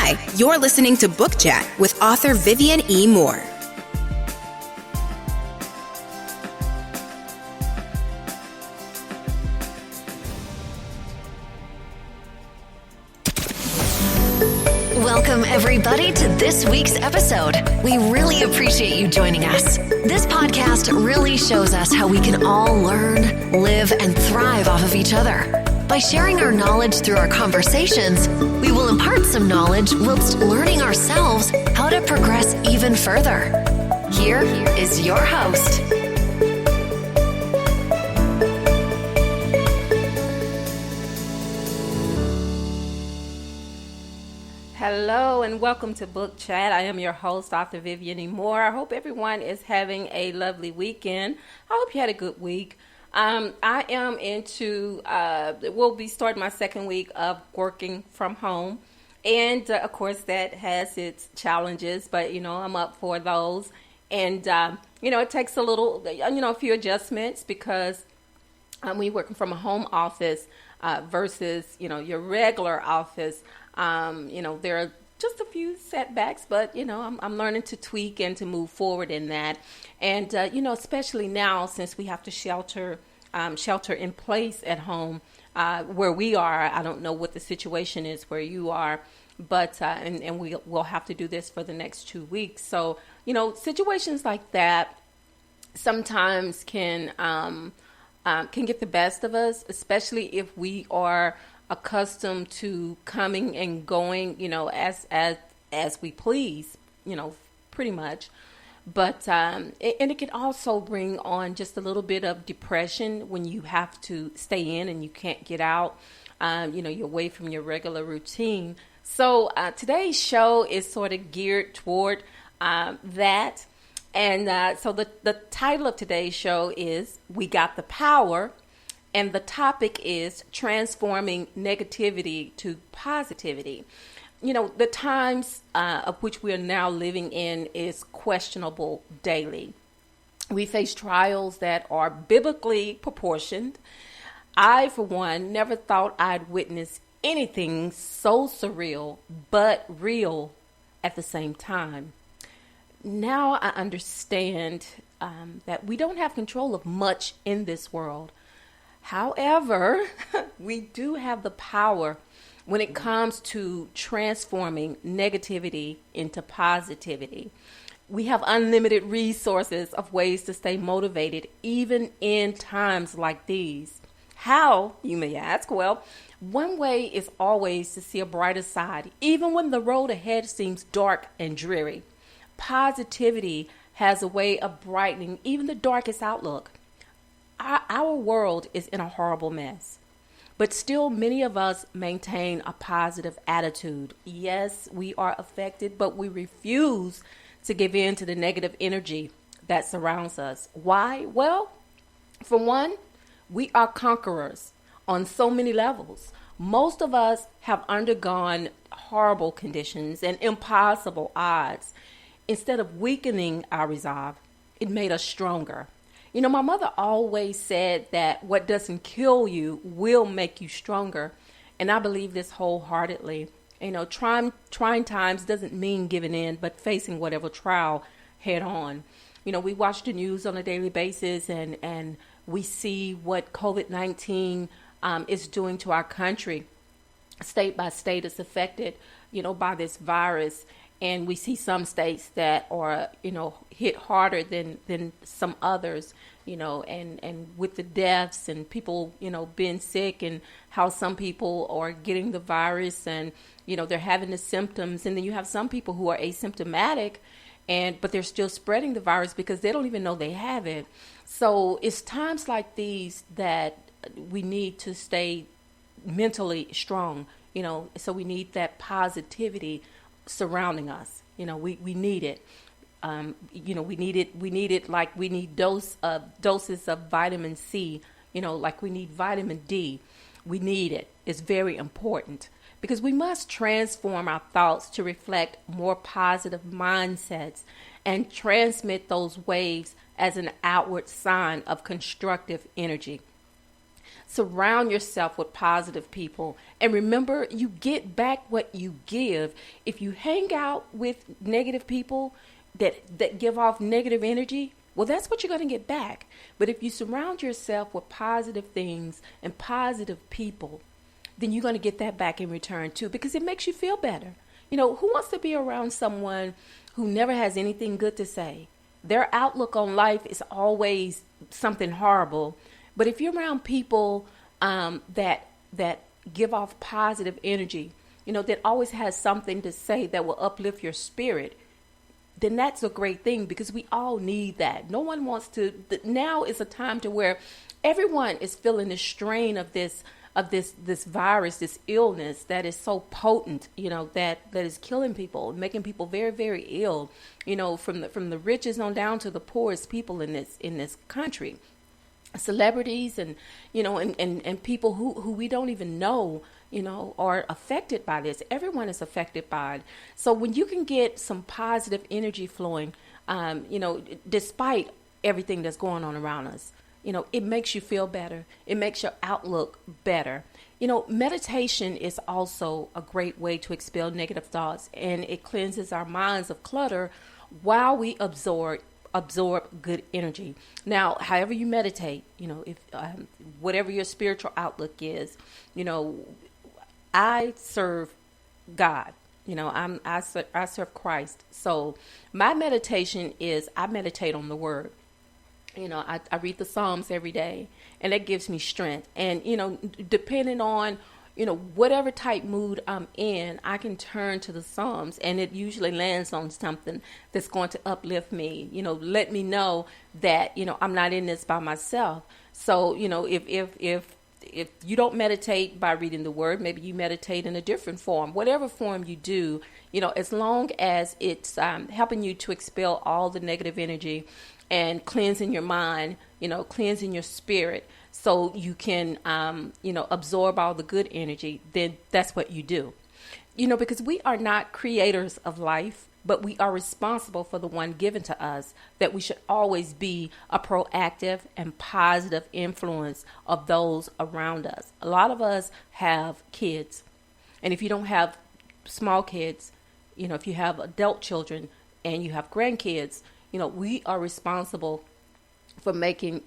Hi, you're listening to Book Chat with author Vivian E. Moore. Welcome, everybody, to this week's episode. We really appreciate you joining us. This podcast really shows us how we can all learn, live, and thrive off of each other. By sharing our knowledge through our conversations, we will impart some knowledge whilst learning ourselves how to progress even further. Here is your host. Hello and welcome to Book Chat. I am your host, author Vivian E. Moore. I hope everyone is having a lovely weekend. I hope you had a good week. I am we'll be starting my second week of working from home. And, of course, that has its challenges, but, I'm up for those. And, it takes a few adjustments because we're working from a home office versus, your regular office. There are just a few setbacks, but, I'm learning to tweak and to move forward in that. And, especially now since we have to shelter in place at home where we are. I don't know what the situation is where you are, but and we'll have to do this for the next 2 weeks. So, situations like that sometimes can get the best of us, especially if we are accustomed to coming and going, as we please, pretty much. But and it can also bring on just a little bit of depression when you have to stay in and you can't get out. You're away from your regular routine. So today's show is sort of geared toward that. And so the title of today's show is We Got the Power. And the topic is transforming negativity to positivity. The times of which we are now living in is questionable daily. We face trials that are biblically proportioned. I, for one, never thought I'd witness anything so surreal but real at the same time. Now I understand that we don't have control of much in this world. However, we do have the power when it comes to transforming negativity into positivity. We have unlimited resources of ways to stay motivated, even in times like these. How, you may ask? Well, one way is always to see a brighter side, even when the road ahead seems dark and dreary. Positivity has a way of brightening even the darkest outlook. Our world is in a horrible mess, but still many of us maintain a positive attitude. Yes, we are affected, but we refuse to give in to the negative energy that surrounds us. Why? Well, for one, we are conquerors on so many levels. Most of us have undergone horrible conditions and impossible odds. Instead of weakening our resolve, it made us stronger. My mother always said that what doesn't kill you will make you stronger. And I believe this wholeheartedly. Trying times doesn't mean giving in, but facing whatever trial head on. We watch the news on a daily basis and we see what COVID-19 is doing to our country. State by state is affected, by this virus. And we see some states that are, hit harder than some others, and with the deaths and people, being sick and how some people are getting the virus and, they're having the symptoms. And then you have some people who are asymptomatic but they're still spreading the virus because they don't even know they have it. So it's times like these that we need to stay mentally strong, so we need that positivity surrounding us. We need it. We need it like we need doses of vitamin C, like we need vitamin D. We need it. It's very important because we must transform our thoughts to reflect more positive mindsets and transmit those waves as an outward sign of constructive energy. Surround yourself with positive people. And remember, you get back what you give. If you hang out with negative people that give off negative energy, well, that's what you're going to get back. But if you surround yourself with positive things and positive people, then you're going to get that back in return too, because it makes you feel better. You know, who wants to be around someone who never has anything good to say? Their outlook on life is always something horrible. But if you're around people that give off positive energy, you know, that always has something to say that will uplift your spirit, then that's a great thing, because we all need that. No one wants to. Now is a time to where everyone is feeling the strain of this virus, this illness that is so potent, you know, that is killing people, making people very, very ill, you know, from the richest on down to the poorest people in this country. Celebrities and, you know, and people who we don't even know, you know, are affected by this. Everyone is affected by it. So when you can get some positive energy flowing, you know, despite everything that's going on around us, you know, it makes you feel better. It makes your outlook better. You know, meditation is also a great way to expel negative thoughts, and it cleanses our minds of clutter while we absorb good energy. Now, however you meditate, you know, if whatever your spiritual outlook is, you know, I serve God. You know, I serve Christ. So my meditation is I meditate on the Word. You know, I read the Psalms every day, and that gives me strength. And, you know, depending on, you know, whatever type mood I'm in, I can turn to the Psalms, and it usually lands on something that's going to uplift me, you know, let me know that, you know, I'm not in this by myself. So, you know, if you don't meditate by reading the Word, maybe you meditate in a different form, whatever form you do, you know, as long as it's helping you to expel all the negative energy and cleansing your mind, you know, cleansing your spirit, so you can, you know, absorb all the good energy, then that's what you do. You know, because we are not creators of life, but we are responsible for the one given to us, that we should always be a proactive and positive influence of those around us. A lot of us have kids, and if you don't have small kids, you know, if you have adult children and you have grandkids, you know, we are responsible for making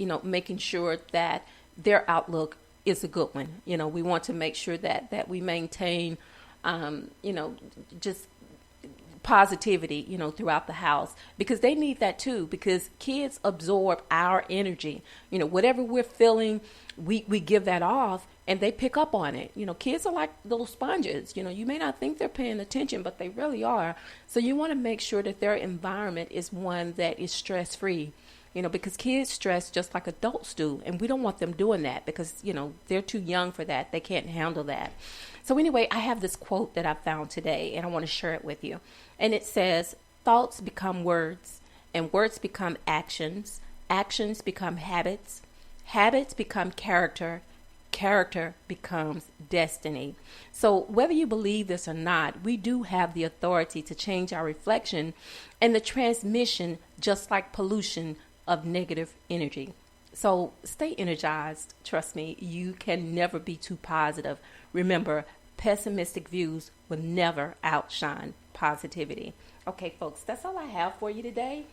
sure that their outlook is a good one. You know, we want to make sure that we maintain, you know, just positivity, you know, throughout the house, because they need that too, because kids absorb our energy. You know, whatever we're feeling, we give that off, and they pick up on it. You know, kids are like little sponges. You know, you may not think they're paying attention, but they really are. So you want to make sure that their environment is one that is stress-free. You know, because kids stress just like adults do, and we don't want them doing that, because, you know, they're too young for that. They can't handle that. So anyway, I have this quote that I found today, and I want to share it with you. And it says, thoughts become words, and words become actions. Actions become habits. Habits become character. Character becomes destiny. So whether you believe this or not, we do have the authority to change our reflection and the transmission, just like pollution, of negative energy. So stay energized. Trust me, you can never be too positive. Remember, pessimistic views will never outshine positivity. Okay, folks, that's all I have for you today.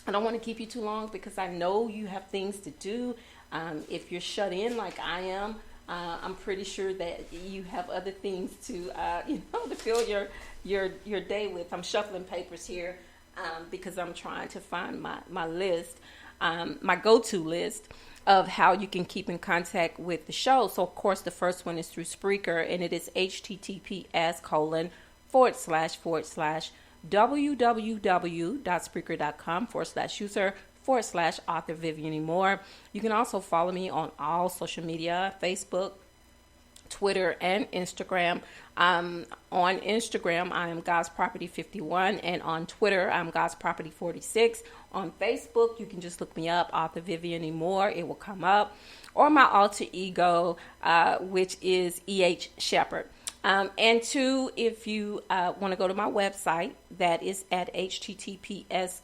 I don't want to keep you too long, because I know you have things to do. If you're shut in like I am, I'm pretty sure that you have other things to, to fill your day with. I'm shuffling papers here because I'm trying to find my list, my go-to list of how you can keep in contact with the show. So, of course, the first one is through Spreaker, and it is https://www.spreaker.com/user/author Vivian Moore. You can also follow me on all social media, Facebook, Twitter, and Instagram. On Instagram, I am God's Property 51, and on Twitter, I'm God's Property 46. On Facebook, you can just look me up, Author Vivian Moore. It will come up, or my alter ego, which is E.H. Shepherd. And two, if you want to go to my website, that is at https://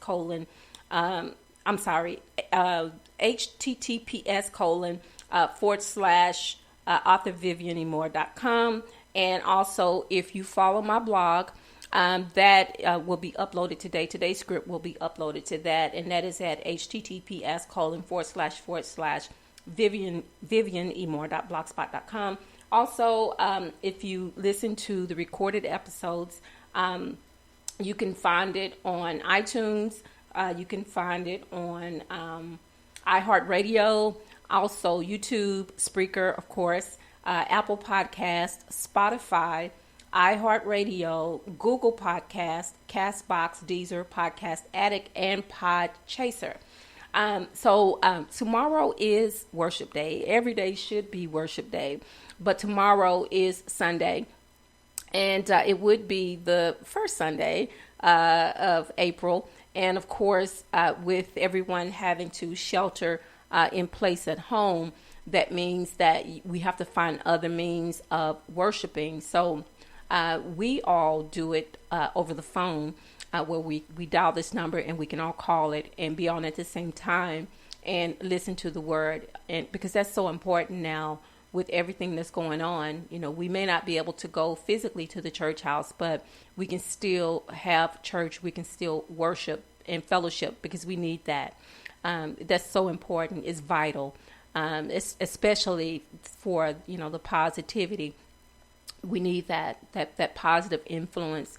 /authorvivianemore.com. And also, if you follow my blog, that will be uploaded today. Today's script will be uploaded to that, and that is at https://vivianemore.blogspot.com. Also, if you listen to the recorded episodes, you can find it on iTunes. You can find it on iHeartRadio, also YouTube, Spreaker, of course, Apple Podcast, Spotify, iHeartRadio, Google Podcast, Castbox, Deezer, Podcast Addict, and Podchaser. So tomorrow is worship day. Every day should be worship day, but tomorrow is Sunday, and it would be the first Sunday of April. And of course, with everyone having to shelter in place at home, that means that we have to find other means of worshiping. So we all do it over the phone, where we dial this number and we can all call it and be on at the same time and listen to the word. And because that's so important now with everything that's going on. You know, we may not be able to go physically to the church house, but we can still have church. We can still worship and fellowship because we need that. That's so important. It's vital, especially for, you know, the positivity. We need that positive influence.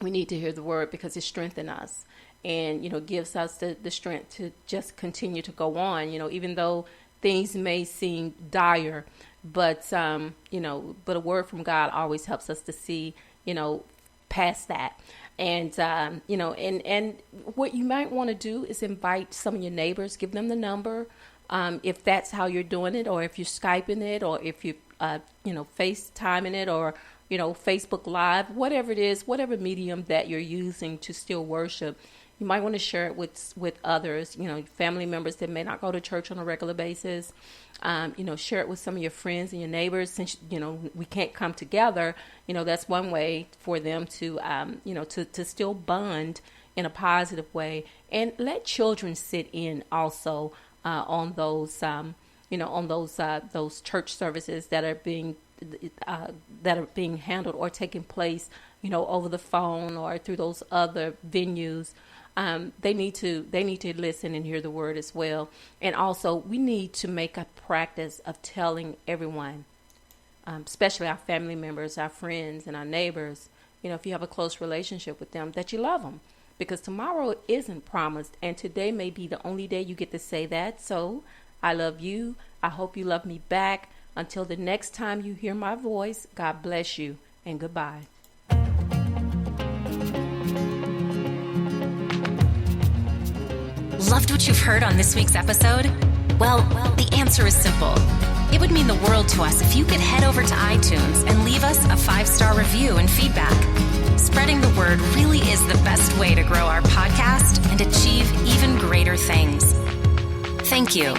We need to hear the word because it strengthens us and, you know, gives us the strength to just continue to go on, you know, even though things may seem dire, but, you know, but a word from God always helps us to see, you know, past that. And, you know, and what you might want to do is invite some of your neighbors, give them the number, if that's how you're doing it, or if you're Skyping it, or if you, you know, FaceTiming it, or, you know, Facebook Live, whatever it is, whatever medium that you're using to still worship, you might want to share it with others, you know, family members that may not go to church on a regular basis. You know, share it with some of your friends and your neighbors. Since, you know, we can't come together, you know, that's one way for them to, you know, to still bond in a positive way. And let children sit in also on those, you know, on those church services that are being handled or taking place, you know, over the phone or through those other venues. They need to listen and hear the word as well. And also, we need to make a practice of telling everyone, especially our family members, our friends, and our neighbors, you know, if you have a close relationship with them, that you love them. Because tomorrow isn't promised, and today may be the only day you get to say that. So, I love you. I hope you love me back. Until the next time you hear my voice, God bless you, and goodbye. Loved what you've heard on this week's episode? Well, the answer is simple. It would mean the world to us if you could head over to iTunes and leave us a 5-star review and feedback. Spreading the word really is the best way to grow our podcast and achieve even greater things. Thank you.